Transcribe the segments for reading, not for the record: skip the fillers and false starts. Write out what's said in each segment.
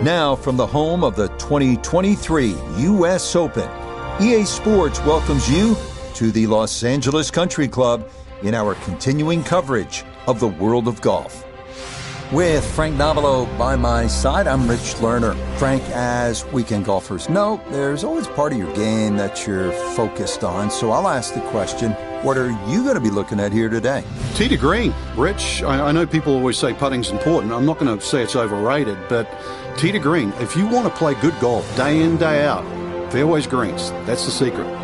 Now, from the home of the 2023 U.S. Open, EA Sports welcomes you to the Los Angeles Country Club in our continuing coverage of the world of golf. With Frank Nobilo by my side, I'm Rich Lerner. Frank, as weekend golfers know, there's always part of your game that you're focused on. So I'll ask the question, what are you going to be looking at here today? Tee to green. Rich, I know people always say putting's important. I'm not going to say it's overrated, but tee to green. If you want to play good golf day in, day out, fairways greens. That's the secret.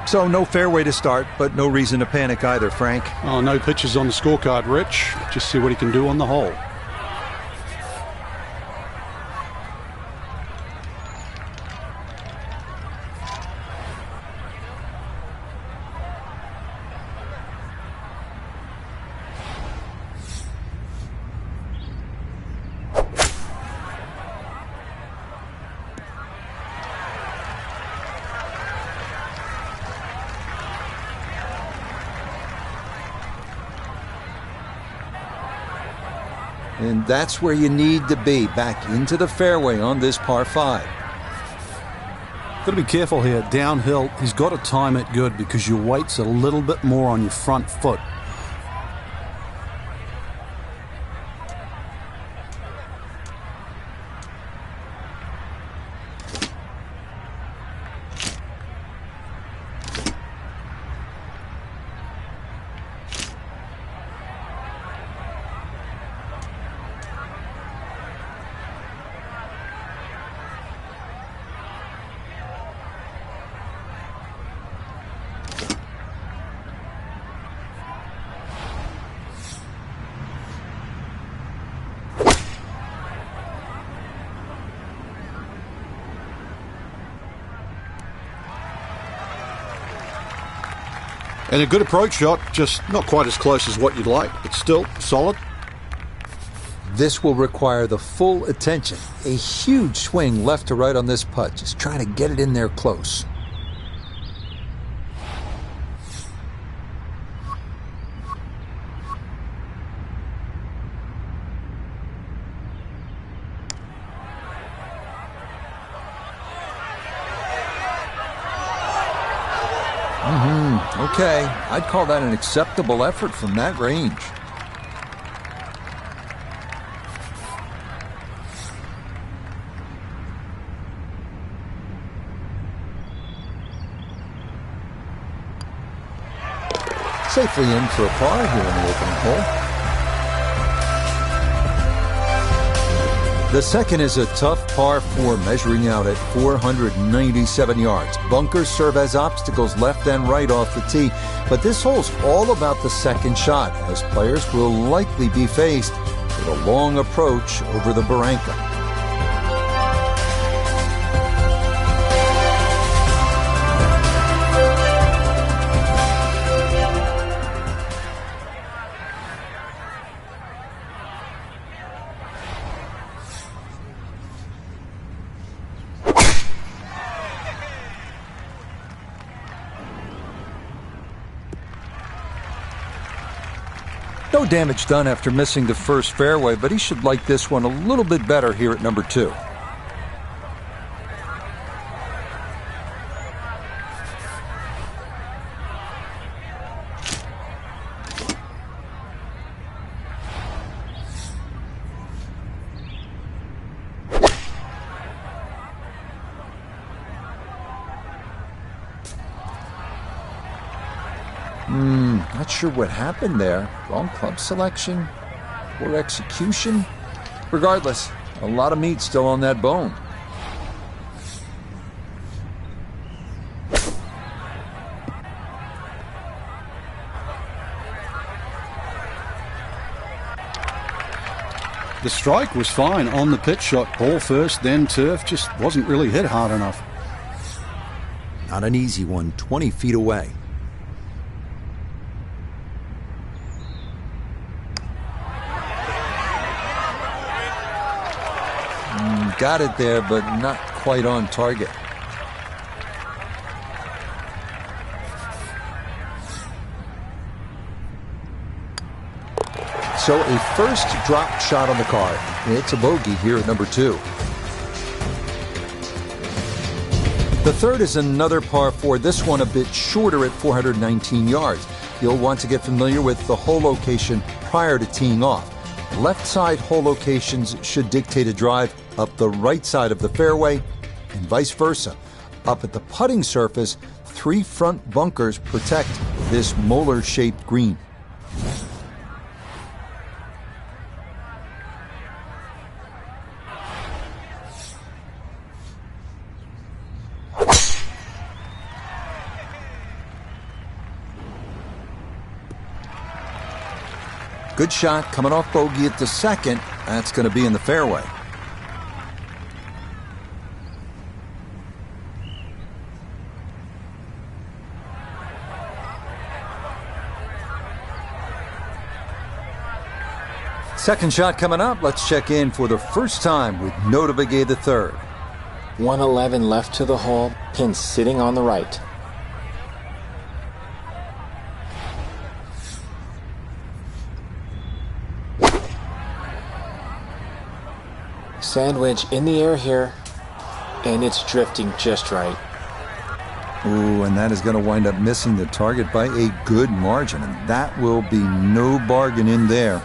So no fairway to start, but no reason to panic either, Frank. Oh, no pitches on the scorecard, Rich. Just see what he can do on the hole. And that's where you need to be, back into the fairway on this par 5. Got to be careful here. Downhill, he's got to time it good because your weight's a little bit more on your front foot. And a good approach shot, just not quite as close as what you'd like, but still solid. This will require the full attention. A huge swing left to right on this putt, just trying to get it in there close. Okay, I'd call that an acceptable effort from that range. Safely in for a par here in the opening hole. The second is a tough par 4 measuring out at 497 yards. Bunkers serve as obstacles left and right off the tee, but this hole's all about the second shot, as players will likely be faced with a long approach over the Barranca. No damage done after missing the first fairway, but he should like this one a little bit better here at number 2. Not sure what happened there. Wrong club selection, poor execution. Regardless, a lot of meat still on that bone. The strike was fine on the pitch shot. Ball first, then turf. Just wasn't really hit hard enough. Not an easy one, 20 feet away. Got it there, but not quite on target. So a first drop shot on the card. It's a bogey here at number 2. The third is another par 4, this one a bit shorter at 419 yards. You'll want to get familiar with the hole location prior to teeing off. Left side hole locations should dictate a drive up the right side of the fairway and vice versa. Up at the putting surface, 3 front bunkers protect this molar-shaped green. Good shot coming off bogey at the second. That's going to be in the fairway. Second shot coming up. Let's check in for the first time with Notah Begay III. 111 left to the hole, pin sitting on the right. Sandwich in the air here, and it's drifting just right. Ooh, and that is going to wind up missing the target by a good margin, and that will be no bargain in there.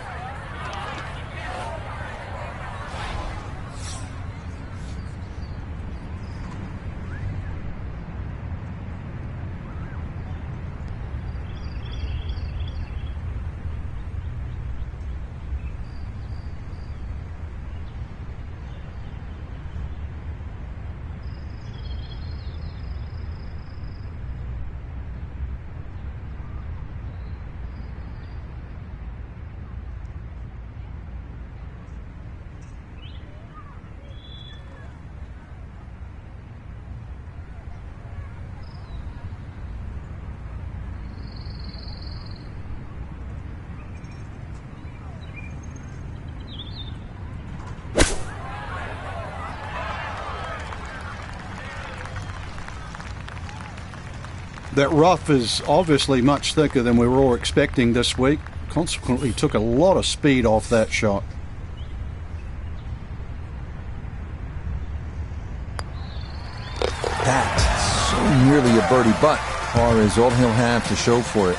That rough is obviously much thicker than we were all expecting this week. Consequently, took a lot of speed off that shot. That, so nearly a birdie, but par is all he'll have to show for it.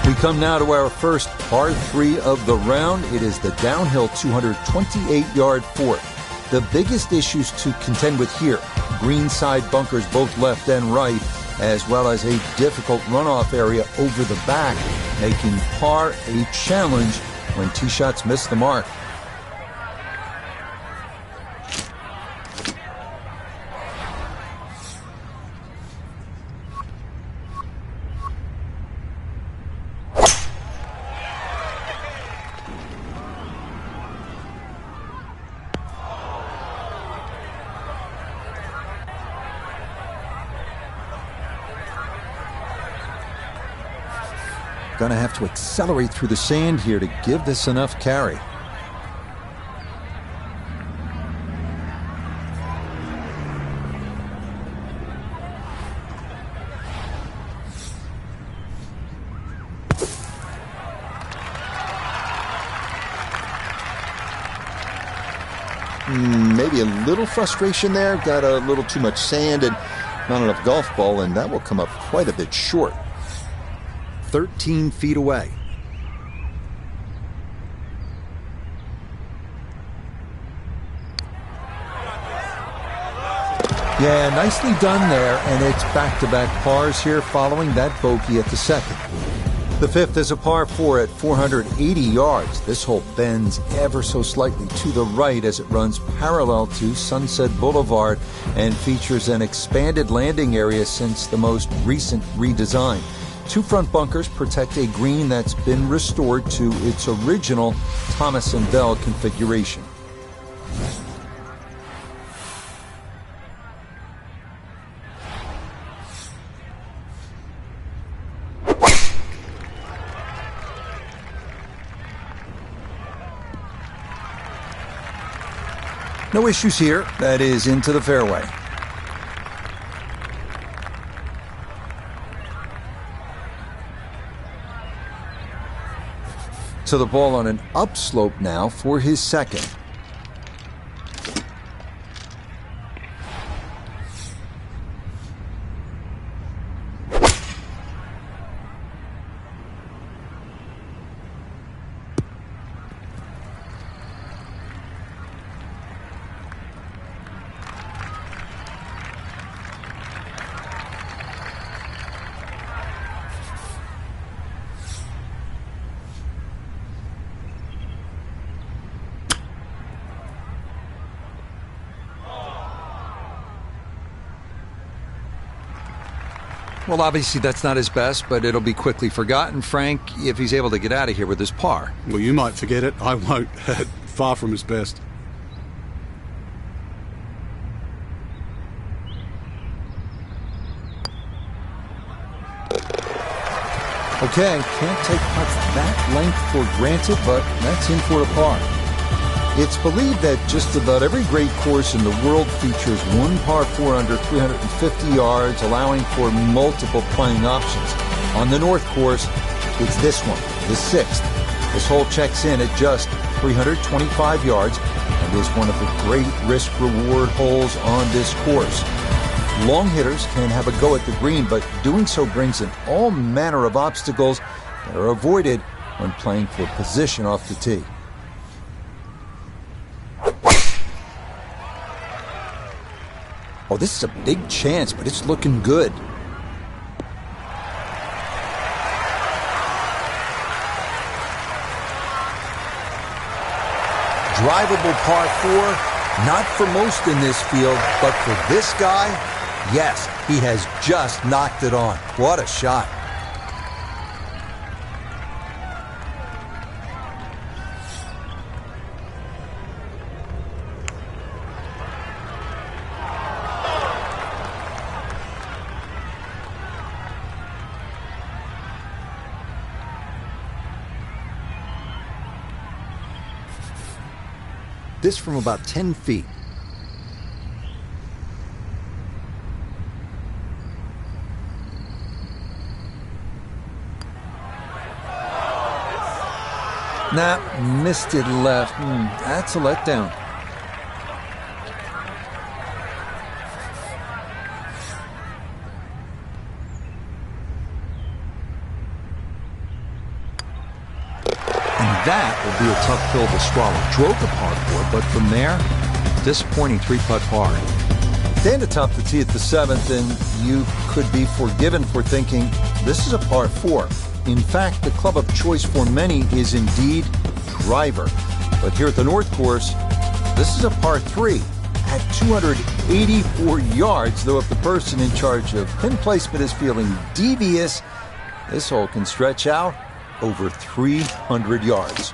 We come now to our first par 3 of the round. It is the downhill 228-yard fourth. The biggest issues to contend with here, greenside bunkers both left and right, as well as a difficult runoff area over the back, making par a challenge when tee shots miss the mark. Going to have to accelerate through the sand here to give this enough carry. Maybe a little frustration there. Got a little too much sand and not enough golf ball, and that will come up quite a bit short. 13 feet away. Yeah, nicely done there, and it's back-to-back pars here following that bogey at the second. The fifth is a par 4 at 480 yards. This hole bends ever so slightly to the right as it runs parallel to Sunset Boulevard and features an expanded landing area since the most recent redesign. Two front bunkers protect a green that's been restored to its original Thomas & Bell configuration. No issues here. That is into the fairway. So the ball on an upslope now for his second. Well, obviously that's not his best, but it'll be quickly forgotten, Frank, if he's able to get out of here with his par. Well, you might forget it. I won't. Far from his best. Okay, can't take putts that length for granted, but that's in for a par. It's believed that just about every great course in the world features one par 4 under 350 yards, allowing for multiple playing options. On the North Course, it's this one, the sixth. This hole checks in at just 325 yards and is one of the great risk-reward holes on this course. Long hitters can have a go at the green, but doing so brings in all manner of obstacles that are avoided when playing for position off the tee. Oh, this is a big chance, but it's looking good. Drivable par 4, not for most in this field, but for this guy, yes, he has just knocked it on. What a shot. This from about 10 feet. Nah, missed it left. That's a letdown. That will be a tough pill to swallow. Drove the par 4, but from there, disappointing 3-putt par. Stand atop the tee at the 7th, and you could be forgiven for thinking this is a par 4. In fact, the club of choice for many is indeed driver. But here at the North Course, this is a par 3 at 284 yards, though if the person in charge of pin placement is feeling devious, this hole can stretch out over 300 yards.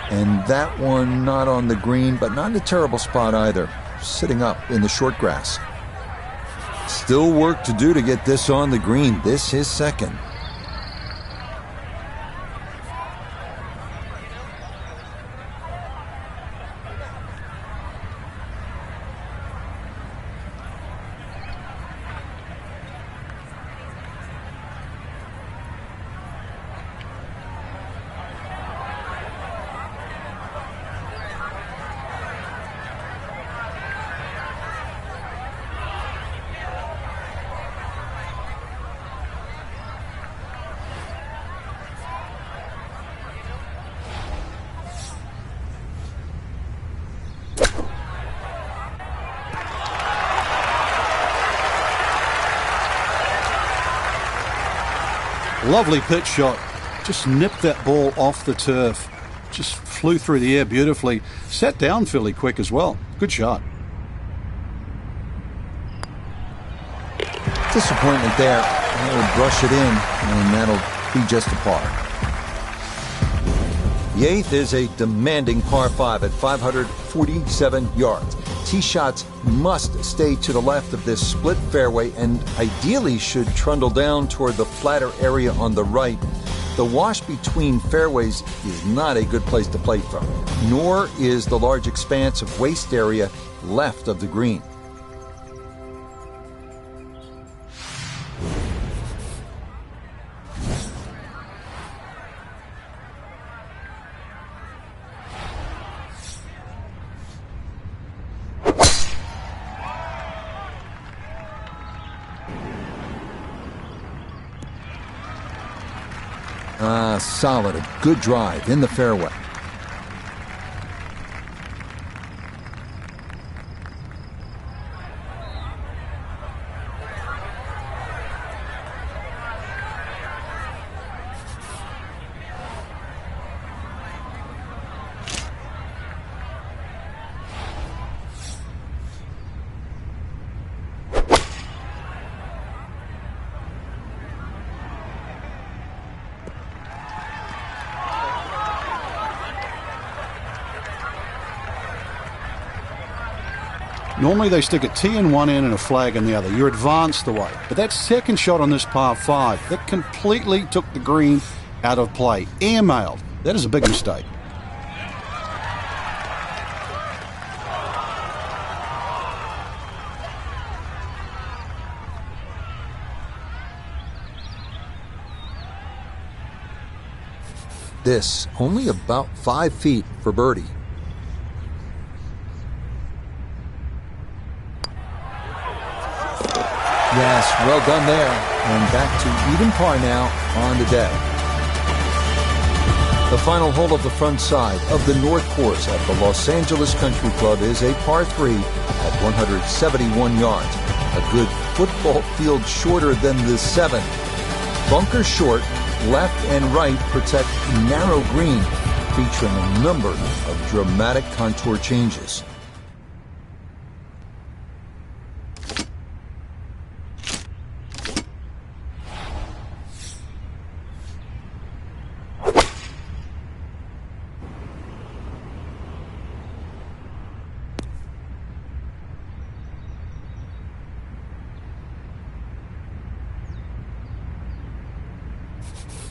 And that one not on the green, but not in a terrible spot either. Sitting up in the short grass. Still work to do to get this on the green. This is second. Lovely pitch shot. Just nipped that ball off the turf. Just flew through the air beautifully. Sat down fairly quick as well. Good shot. Disappointment there. They'll brush it in, and that'll be just a par. The 8th is a demanding par 5 at 547 yards. Tee shots must stay to the left of this split fairway and ideally should trundle down toward the flatter area on the right. The wash between fairways is not a good place to play from, nor is the large expanse of waste area left of the green. Solid, a good drive in the fairway. Normally they stick a tee in one end and a flag in the other. You're advanced away. But that second shot on this par 5, that completely took the green out of play. Airmailed. That is a big mistake. This only about 5 feet for birdie. Yes, well done there. And back to even par now on the day. The final hole of the front side of the North Course at the Los Angeles Country Club is a par 3 at 171 yards. A good football field shorter than the 7th. Bunker short, left and right protect narrow green, featuring a number of dramatic contour changes.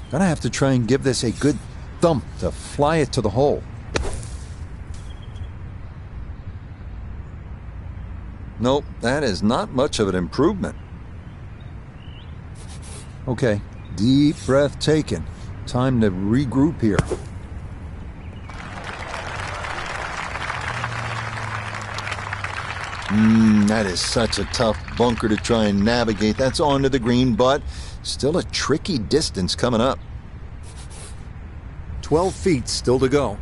Gonna have to try and give this a good thump to fly it to the hole. Nope, that is not much of an improvement. Okay, deep breath taken. Time to regroup here. That is such a tough bunker to try and navigate. That's onto the green, but still a tricky distance coming up. 12 feet still to go.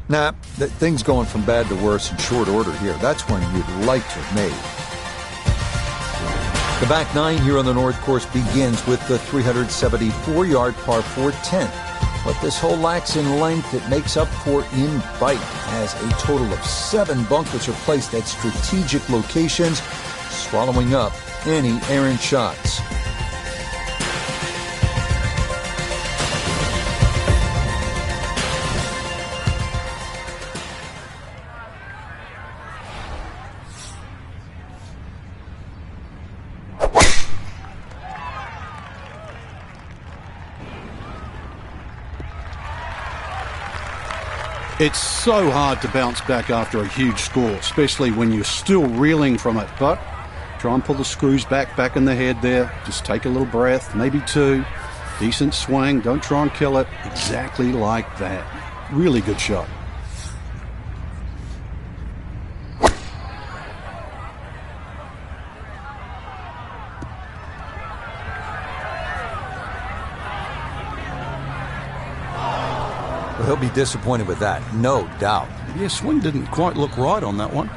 Nah, things going from bad to worse in short order here. That's one you'd like to have made. The back 9 here on the North Course begins with the 374-yard par 4 10th. What this hole lacks in length, it makes up for in bite, as a total of 7 bunkers are placed at strategic locations, swallowing up any errant shots. It's so hard to bounce back after a huge score, especially when you're still reeling from it. But try and pull the screws back in the head there. Just take a little breath, maybe two. Decent swing. Don't try and kill it. Exactly like that. Really good shot. Well, he'll be disappointed with that, no doubt. Yeah, swing didn't quite look right on that one.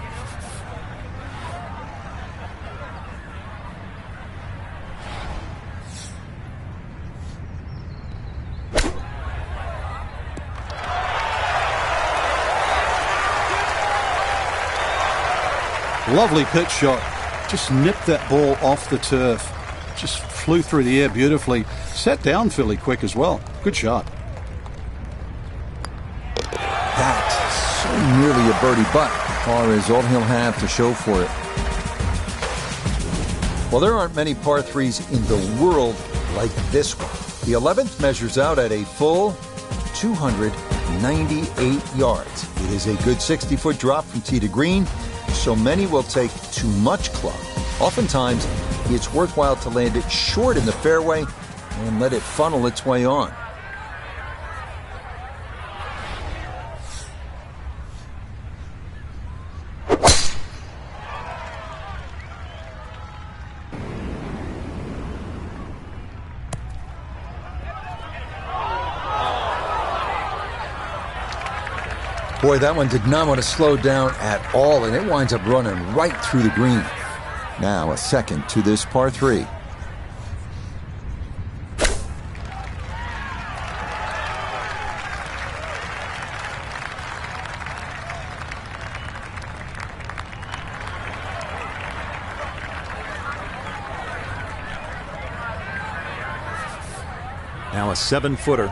Lovely pitch shot. Just nipped that ball off the turf. Just flew through the air beautifully. Sat down fairly quick as well. Good shot. That's so nearly a birdie, but par is all he'll have to show for it. Well, there aren't many par threes in the world like this one. The 11th measures out at a full 298 yards. It is a good 60-foot drop from tee to green, so many will take too much club. Oftentimes, it's worthwhile to land it short in the fairway and let it funnel its way on. Boy, that one did not want to slow down at all, and it winds up running right through the green. Now a second to this par 3. Now a 7-footer.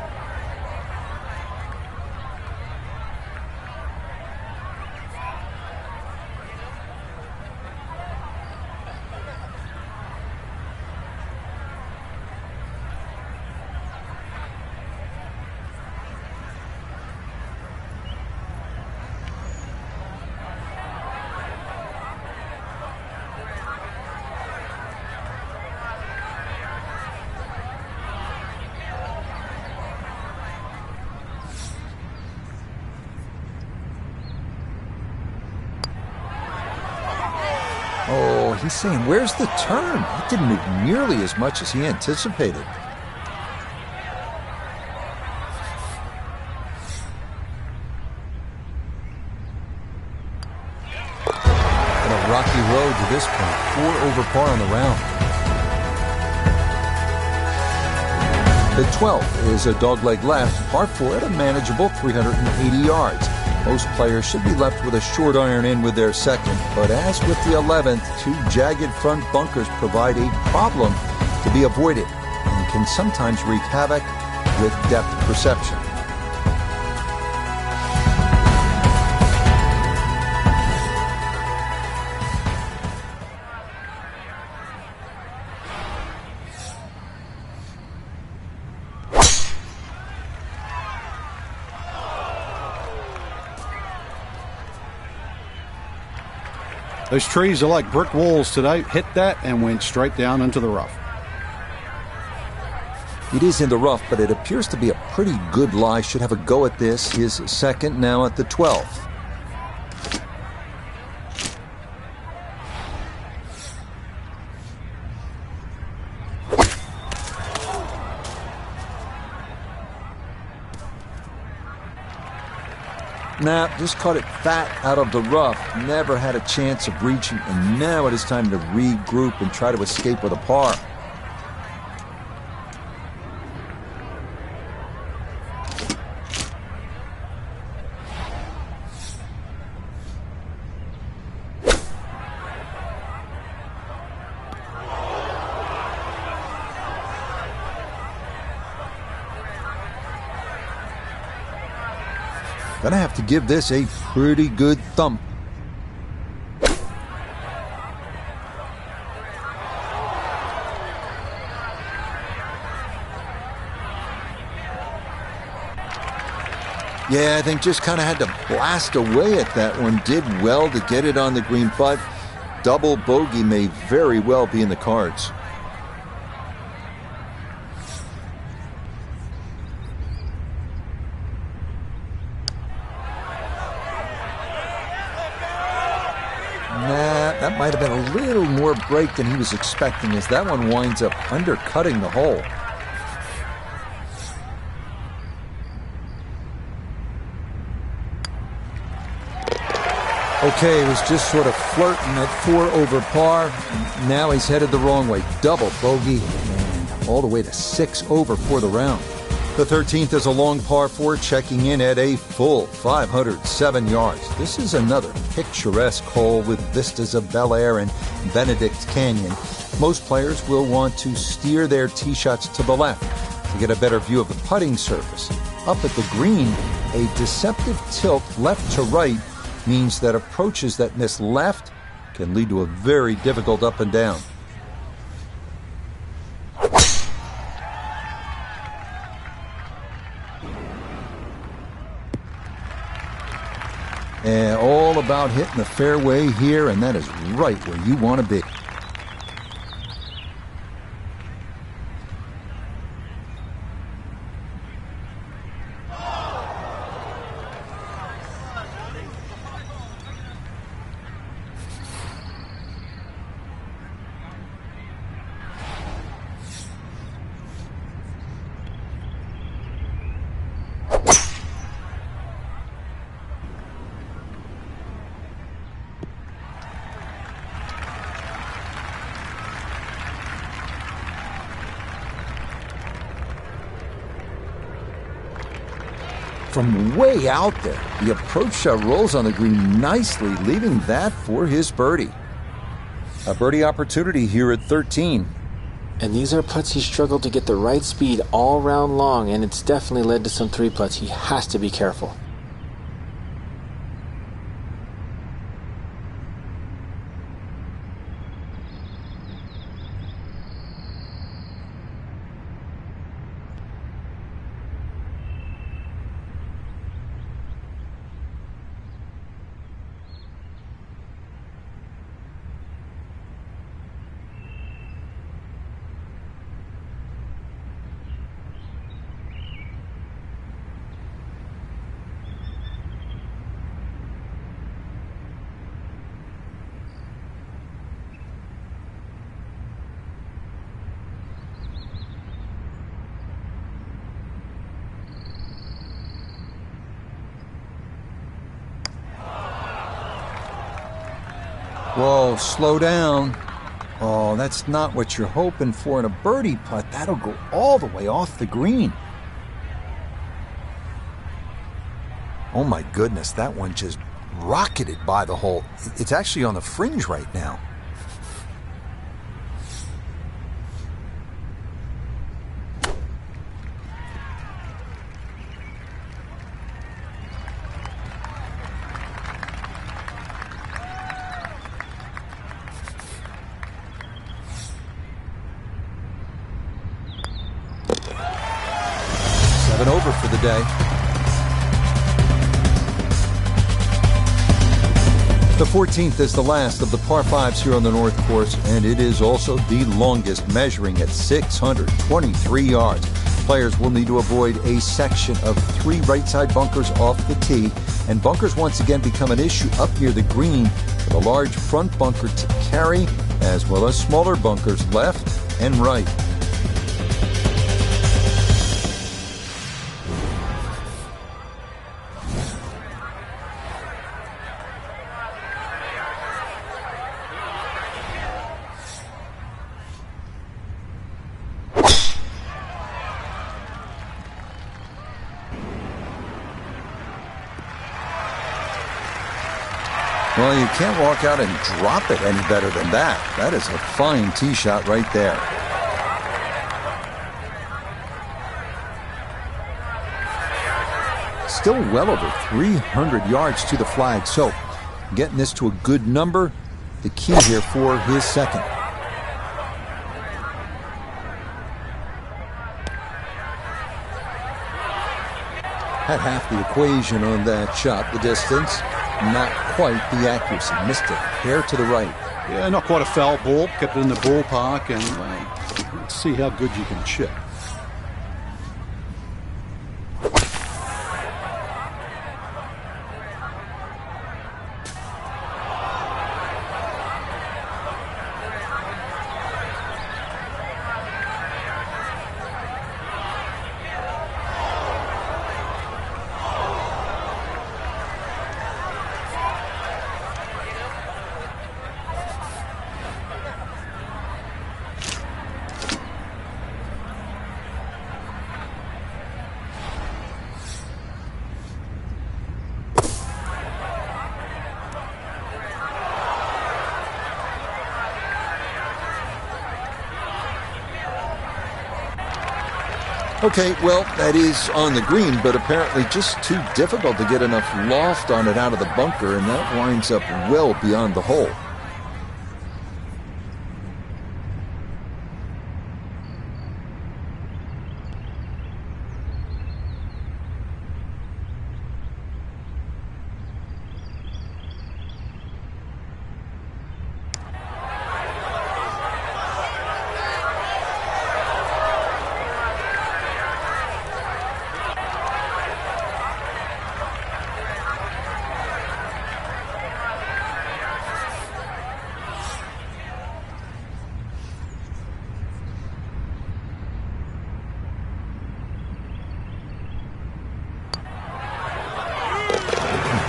Oh, he's saying, where's the turn? It didn't move nearly as much as he anticipated. And a rocky road to this point. 4 over par on the round. The 12th is a dogleg left, par 4 at a manageable 380 yards. Most players should be left with a short iron in with their second, but as with the 11th, 2 jagged front bunkers provide a problem to be avoided and can sometimes wreak havoc with depth perception. Those trees are like brick walls today. Hit that and went straight down into the rough. It is in the rough, but it appears to be a pretty good lie. Should have a go at this. His second now at the 12th. Nah, just caught it fat out of the rough. Never had a chance of reaching, and now it is time to regroup and try to escape with a par. Gonna have to give this a pretty good thump. Yeah, I think just kind of had to blast away at that one. Did well to get it on the green, but double bogey may very well be in the cards. Nah, that might have been a little more break than he was expecting, as that one winds up undercutting the hole. Okay, he was just sort of flirting at 4 over par. Now he's headed the wrong way. Double bogey, and all the way to 6 over for the round. The 13th is a long par 4, checking in at a full 507 yards. This is another picturesque hole with vistas of Bel Air and Benedict Canyon. Most players will want to steer their tee shots to the left to get a better view of the putting surface. Up at the green, a deceptive tilt left to right means that approaches that miss left can lead to a very difficult up and down. And all about hitting the fairway here, and that is right where you want to be. From way out there, the approach shot rolls on the green nicely, leaving that for his birdie. A birdie opportunity here at 13. And these are putts he struggled to get the right speed all round long, and it's definitely led to some 3-putts. He has to be careful. Whoa, slow down. Oh, that's not what you're hoping for in a birdie putt. That'll go all the way off the green. Oh my goodness, that one just rocketed by the hole. It's actually on the fringe right now. Over for the day. The 14th is the last of the par 5s here on the North Course, and it is also the longest, measuring at 623 yards. Players will need to avoid a section of 3 right-side bunkers off the tee, and bunkers once again become an issue up near the green, with a large front bunker to carry, as well as smaller bunkers left and right. Well, you can't walk out and drop it any better than that. That is a fine tee shot right there. Still well over 300 yards to the flag, so getting this to a good number, the key here for his second. Had half the equation on that shot. The distance, not quite the accuracy. Missed it. Hair to the right. Yeah, not quite a foul ball. Kept it in the ballpark, and let's see how good you can chip. Okay, well, that is on the green, but apparently just too difficult to get enough loft on it out of the bunker, and that winds up well beyond the hole.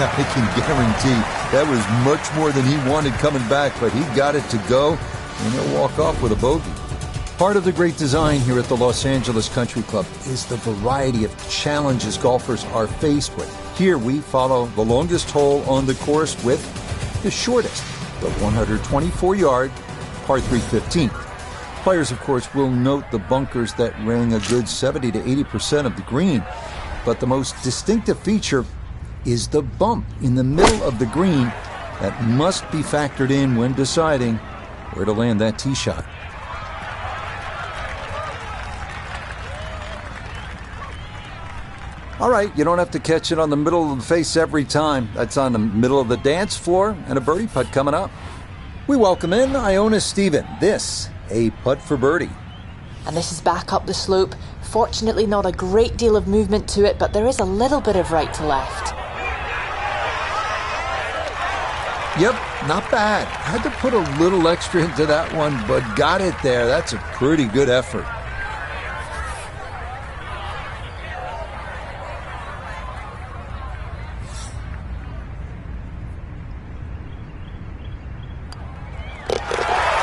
I can guarantee that was much more than he wanted coming back, but he got it to go, and he'll walk off with a bogey. Part of the great design here at the Los Angeles Country Club is the variety of challenges golfers are faced with. Here we follow the longest hole on the course with the shortest, the 124-yard par 3 15th. Players, of course, will note the bunkers that ring a good 70 to 80% of the green, but the most distinctive feature is the bump in the middle of the green that must be factored in when deciding where to land that tee shot. All right, you don't have to catch it on the middle of the face every time. That's on the middle of the dance floor, and a birdie putt coming up. We welcome in Iona Stephen. This, a putt for birdie. And this is back up the slope. Fortunately, not a great deal of movement to it, but there is a little bit of right to left. Yep, not bad. Had to put a little extra into that one, but got it there. That's a pretty good effort.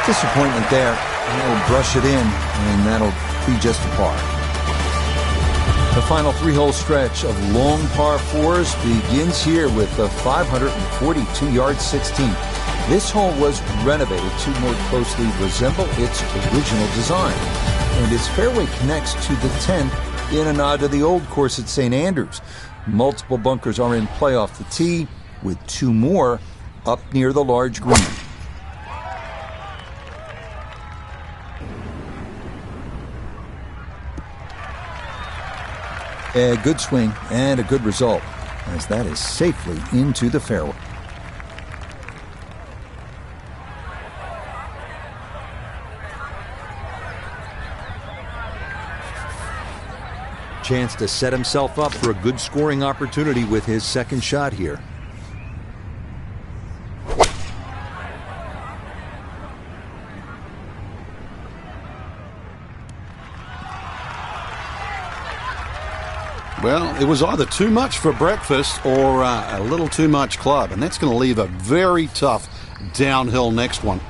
Disappointment there. He'll brush it in, and that'll be just a par. The final three-hole stretch of long par fours begins here with the 542-yard 16th. This hole was renovated to more closely resemble its original design, and its fairway connects to the 10th in a nod to the old course at St. Andrews. Multiple bunkers are in play off the tee, with two more up near the large green. A good swing and a good result, as that is safely into the fairway. Chance to set himself up for a good scoring opportunity with his second shot here. Well, it was either too much for breakfast or a little too much club, and that's going to leave a very tough downhill next one.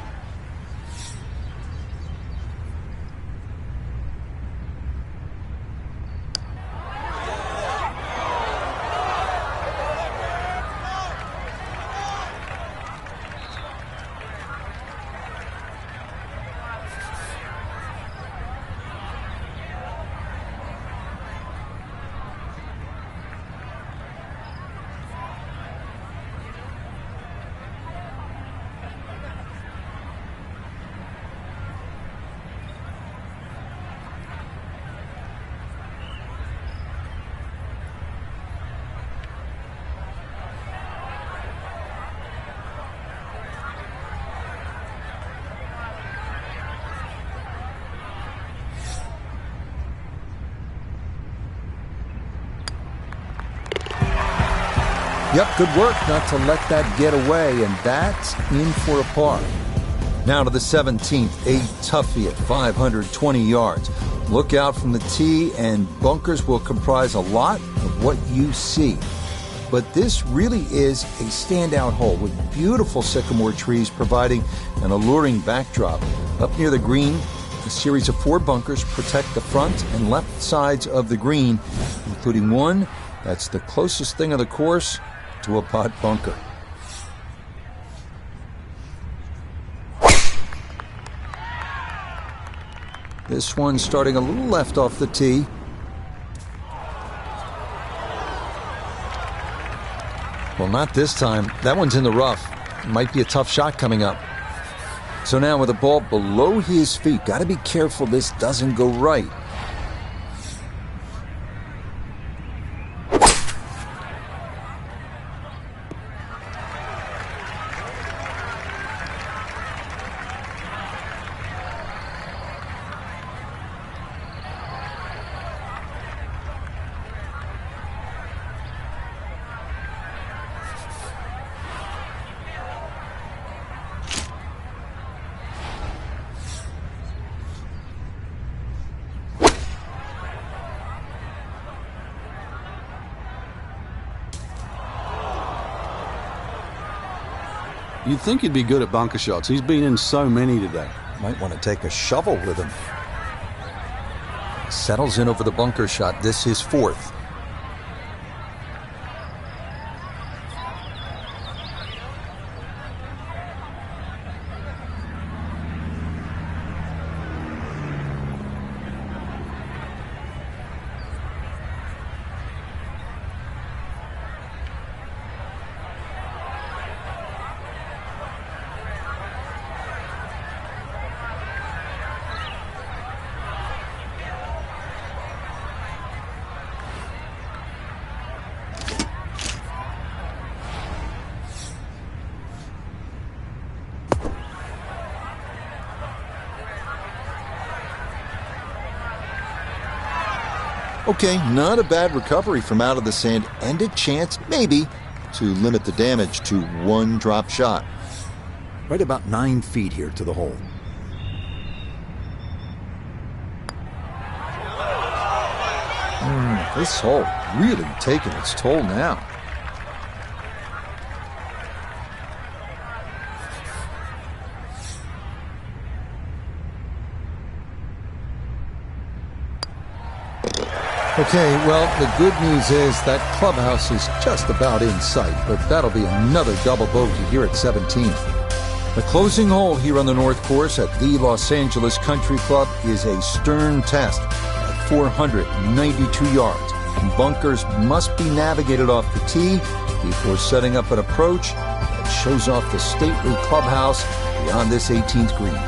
Yep, good work not to let that get away, and that's in for a par. Now to the 17th, a toughie at 520 yards. Look out from the tee, and bunkers will comprise a lot of what you see. But this really is a standout hole with beautiful sycamore trees providing an alluring backdrop. Up near the green, a series of 4 bunkers protect the front and left sides of the green, including one that's the closest thing on the course to a pot bunker. This one starting a little left off the tee. Well, not this time. That one's in the rough. Might be a tough shot coming up. So now with the ball below his feet, got to be careful this doesn't go right. You'd think he'd be good at bunker shots. He's been in so many today. Might want to take a shovel with him. Settles in over the bunker shot. This is 4th. Okay, not a bad recovery from out of the sand, and a chance, maybe, to limit the damage to 1 drop shot. Right about 9 feet here to the hole. This hole really taking its toll now. Okay, well, the good news is that clubhouse is just about in sight, but that'll be another double bogey here at 17. The closing hole here on the North Course at the Los Angeles Country Club is a stern test at 492 yards. And bunkers must be navigated off the tee before setting up an approach that shows off the stately clubhouse beyond this 18th green.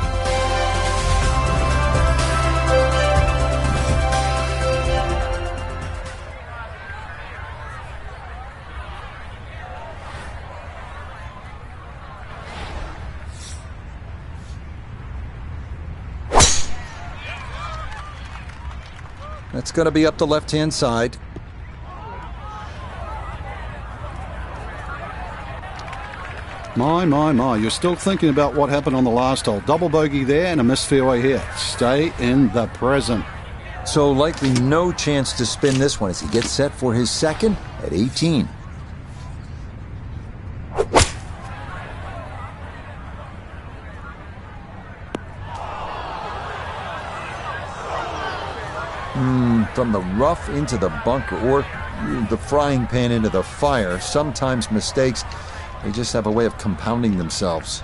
That's going to be up the left-hand side. My. You're still thinking about what happened on the last hole. Double bogey there and a missed fairway here. Stay in the present. So likely no chance to spin this one as he gets set for his second at 18. From the rough into the bunker, or the frying pan into the fire. Sometimes mistakes, they just have a way of compounding themselves.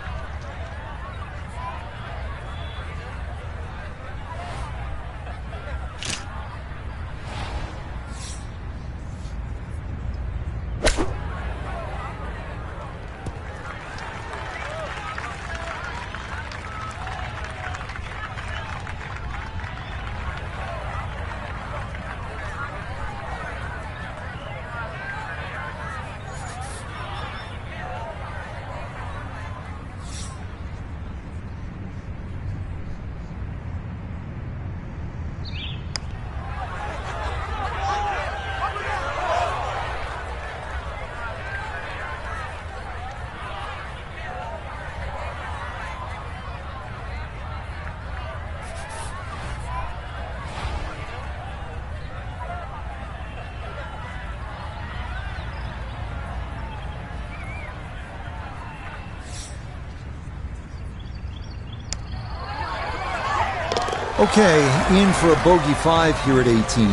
Okay, in for a bogey 5 here at 18.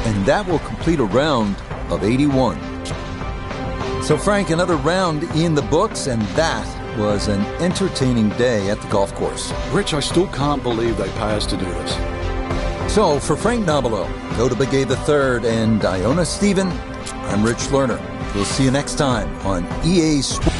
And that will complete a round of 81. So, Frank, another round in the books, and that was an entertaining day at the golf course. Rich, I still can't believe they pay us to do this. So, for Frank Nobilo, Go to Begay III, and Iona Stephen, I'm Rich Lerner. We'll see you next time on EA Sports.